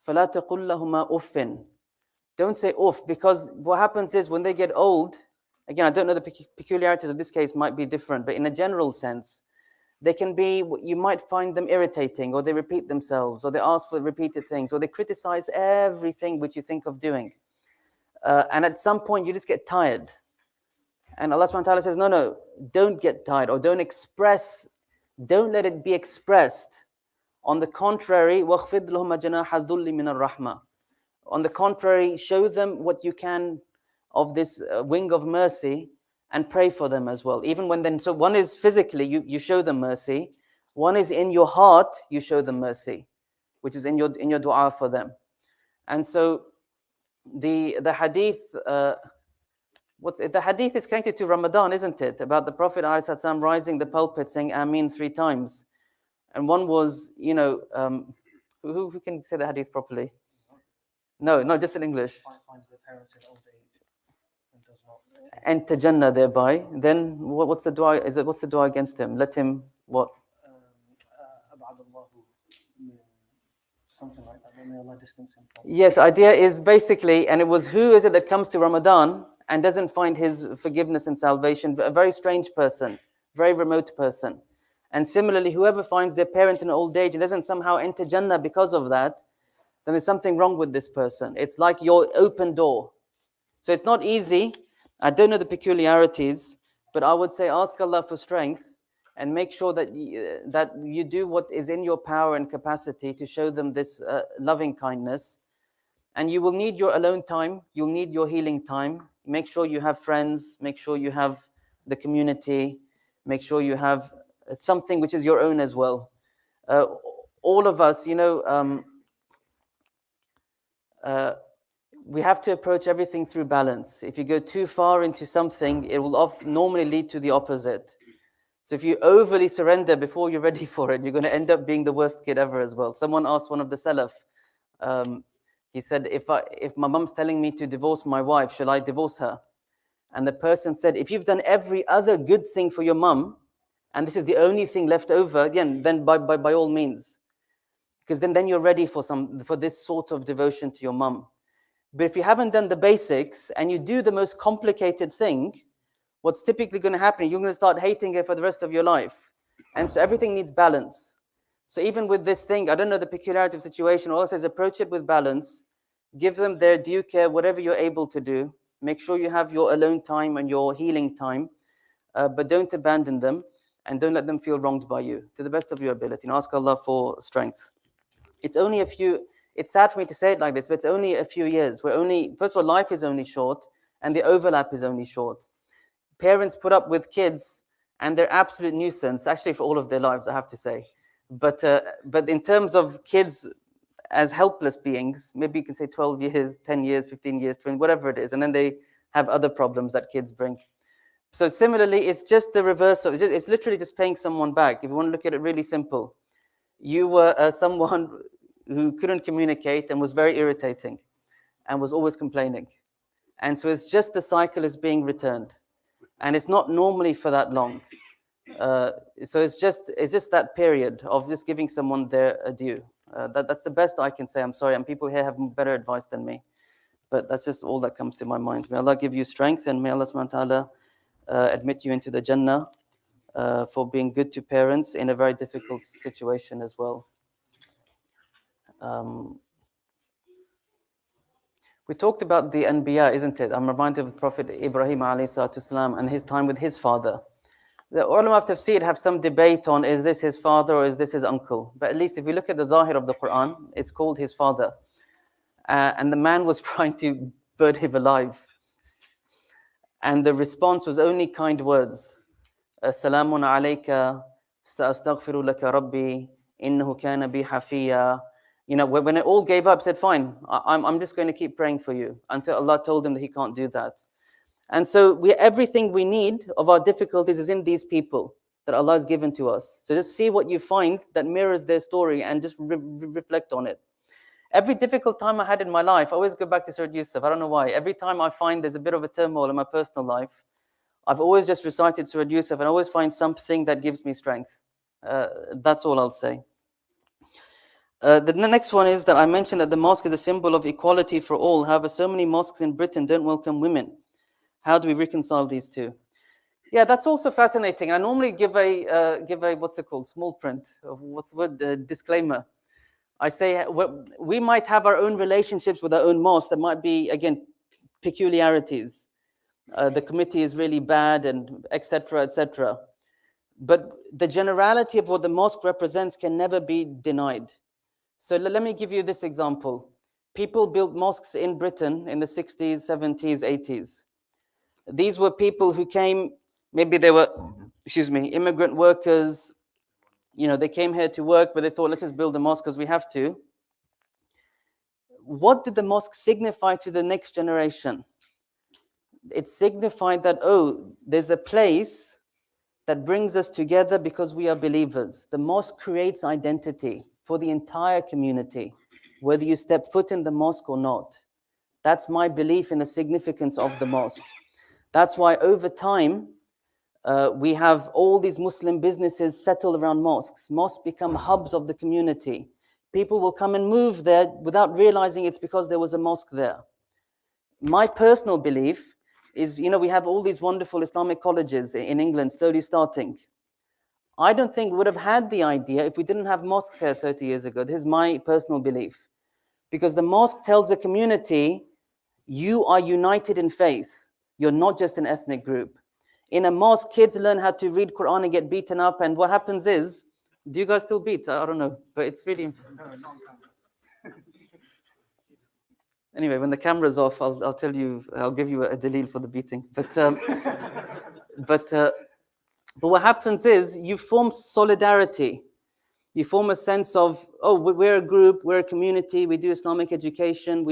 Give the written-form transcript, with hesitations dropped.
فَلَا تَقُلْ لَهُمَا أُفٍّ. Don't say uff, because what happens is when they get old, again, I don't know the peculiarities of this case might be different, but in a general sense, they can be, you might find them irritating, or they repeat themselves, or they ask for repeated things, or they criticize everything which you think of doing. And at some point, you just get tired. And Allah subhanahu wa ta'ala says, no, don't get tired, or don't let it be expressed. On the contrary, وَخْفِضْ لَهُمَ جَنَاحَ الذُّلِّ مِنَ الرَّحْمَةِ. On the contrary, show them what you can of this wing of mercy, and pray for them as well. Even when then, so one is physically, you show them mercy. One is in your heart, you show them mercy, which is in your dua for them. And so the hadith, the hadith is connected to Ramadan, isn't it? About the Prophet ﷺ rising the pulpit saying Ameen 3 times. And one was, who can say the hadith properly? No, just in English. Finds the parents in old age and does not enter Jannah thereby. Then what's the dua? What's the dua against him? Let him what? Something like that. May Allah distance him from. Yes, idea is basically, and it was, who is it that comes to Ramadan and doesn't find his forgiveness and salvation? A very strange person, very remote person. And similarly, whoever finds their parents in old age and doesn't somehow enter Jannah because of that, then there's something wrong with this person. It's like your open door. So it's not easy. I don't know the peculiarities, but I would say ask Allah for strength and make sure that you do what is in your power and capacity to show them this loving kindness. And you will need your alone time. You'll need your healing time. Make sure you have friends. Make sure you have the community. Make sure you have something which is your own as well. All of us, we have to approach everything through balance. If you go too far into something, it will normally lead to the opposite. So if you overly surrender before you're ready for it, you're going to end up being the worst kid ever as well. Someone asked one of the Salaf, he said, if my mum's telling me to divorce my wife, shall I divorce her? And the person said, if you've done every other good thing for your mum, and this is the only thing left over, again, then by all means. Because then you're ready for this sort of devotion to your mum. But if you haven't done the basics and you do the most complicated thing, what's typically going to happen, you're going to start hating her for the rest of your life. And so everything needs balance. So even with this thing, I don't know the peculiarity of the situation. All I say is approach it with balance. Give them their due care, whatever you're able to do. Make sure you have your alone time and your healing time. But don't abandon them and don't let them feel wronged by you, to the best of your ability. And ask Allah for strength. It's sad for me to say it like this, but it's only a few years. First of all, life is only short and the overlap is only short. Parents put up with kids and they're absolute nuisance, actually for all of their lives, I have to say. But in terms of kids as helpless beings, maybe you can say 12 years, 10 years, 15 years, 20, whatever it is. And then they have other problems that kids bring. So similarly, it's just the reverse. It's literally just paying someone back. If you want to look at it really simple. You were someone who couldn't communicate and was very irritating and was always complaining. And so it's just the cycle is being returned. And it's not normally for that long. So it's just that period of just giving someone their due. That's the best I can say. I'm sorry, and people here have better advice than me. But that's just all that comes to my mind. May Allah give you strength, and may Allah subhanahu wa ta'ala admit you into the Jannah for being good to parents in a very difficult situation as well. We talked about the Anbiya, isn't it? I'm reminded of Prophet Ibrahim alayhi and his time with his father. The ulama of tafsir have some debate on, is this his father or is this his uncle? But at least if we look at the zahir of the Quran, it's called his father. And the man was trying to burn him alive. And the response was only kind words. Assalamun alayka, sa'astaghfiru laka rabbi, innahu kana bi hafiya. When it all gave up, said, fine, I'm just going to keep praying for you, until Allah told him that he can't do that. And so everything we need of our difficulties is in these people that Allah has given to us. So just see what you find that mirrors their story and just reflect on it. Every difficult time I had in my life, I always go back to Surah Yusuf. I don't know why. Every time I find there's a bit of a turmoil in my personal life, I've always just recited Surah Yusuf and I always find something that gives me strength. That's all I'll say. The next one is that I mentioned that the mosque is a symbol of equality for all. However, so many mosques in Britain don't welcome women. How do we reconcile these two? Yeah, that's also fascinating. I normally give a what's it called, small print, of what's the word, disclaimer. I say we might have our own relationships with our own mosque. There might be, again, peculiarities. The committee is really bad, and etc., etc. But the generality of what the mosque represents can never be denied. So let me give you this example. People built mosques in Britain in the 60s, 70s, 80s. These were people who came, maybe they were, immigrant workers. They came here to work, but they thought, let's just build a mosque because we have to. What did the mosque signify to the next generation? It signified that, there's a place that brings us together because we are believers. The mosque creates identity for the entire community, whether you step foot in the mosque or not. That's my belief in the significance of the mosque. That's why over time, we have all these Muslim businesses settle around mosques. Mosques become hubs of the community. People will come and move there without realizing it's because there was a mosque there. My personal belief is, we have all these wonderful Islamic colleges in England slowly starting. I don't think we would have had the idea if we didn't have mosques here 30 years ago. This is my personal belief. Because the mosque tells the community, you are united in faith. You're not just an ethnic group. In a mosque, kids learn how to read Quran and get beaten up. And what happens is, do you guys still beat? I don't know, but it's really... No, not on camera. Anyway, when the camera's off, I'll tell you, I'll give you a dalil for the beating. But what happens is you form solidarity. You form a sense of, we're a group, we're a community, we do Islamic education, we